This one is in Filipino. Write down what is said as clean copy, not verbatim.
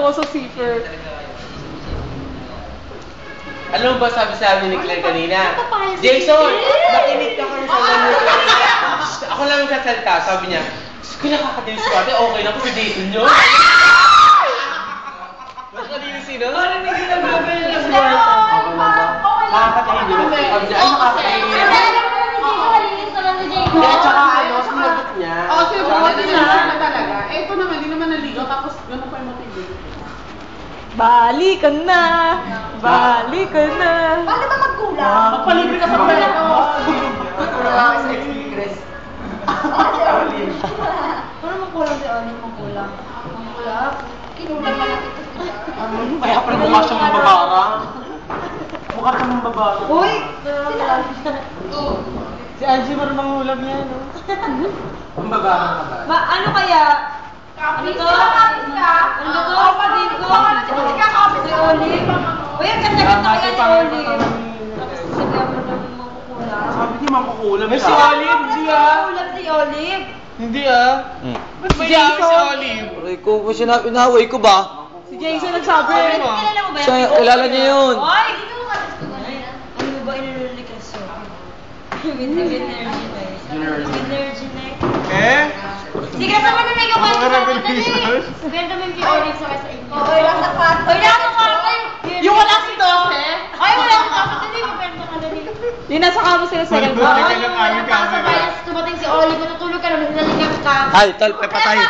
ako sa zipper. Alam mo ba sabi ni Claire kanina? Jason, nakinig ka kami sa ni Claire. Ako lang yung sasalita, sabi niya, kung nakakadilis ko ate, okay lang po si Jason yun. Nakakadilis sino? Parang may ginagawa niya sa buhay. Nakakadilis. Sabi niya, ay nakakadilis. Kaya tsaka ano, sinagot niya. Oo, sinagot niya na talaga. Ito naman, di naman naligaw, tapos gano'n pa yung motibo. Balikan na! Balikan na! Paano ba magkulang? Magpalibre ka sa pala ko. Wala sa Express. Paano magkulang si Oli? Magkulang? Magkulang? Kinulang na natin ito. Kaya pala mukha siyang mababarang. Mukha siyang mababarang. Uy! Si Angie marunong ulam niya, no? Mababarang ka ba? Ano kaya? Ano to? Ano to? Kapatid ko? Si Oli? Uy, ang ganda-ganda kaya ni Oli. Tapos sabihan mo ng makukulang. Sabi niya makukulam siya. Si Olive, hindi ah. Makukulang si Olive. Hindi ah. Ba't may yawa si Olive? Aray ko, inaway ko ba? Si Jason nagsabi. Kilala mo ba Siya, kilala niya yun. Ay! Hindi ko kalas ko ganun. Ano mo ba inulululikas siya? Energy night. Eh? Sige, naman na medyo kayo sa akin. Kwento mo yung kay Olive sa kasa inyo. Oy, lang sa kwarto. Oy, lang sa kwarto. Yung wala si Dose. Ay, wala sa kwarto. Dali, kwento ka dali. Yung nasa kamo sila sa Ay, wala sa bayan. Tumating si Olive. Matutulog ka naman. Naligas ka. Ay, tal, patay.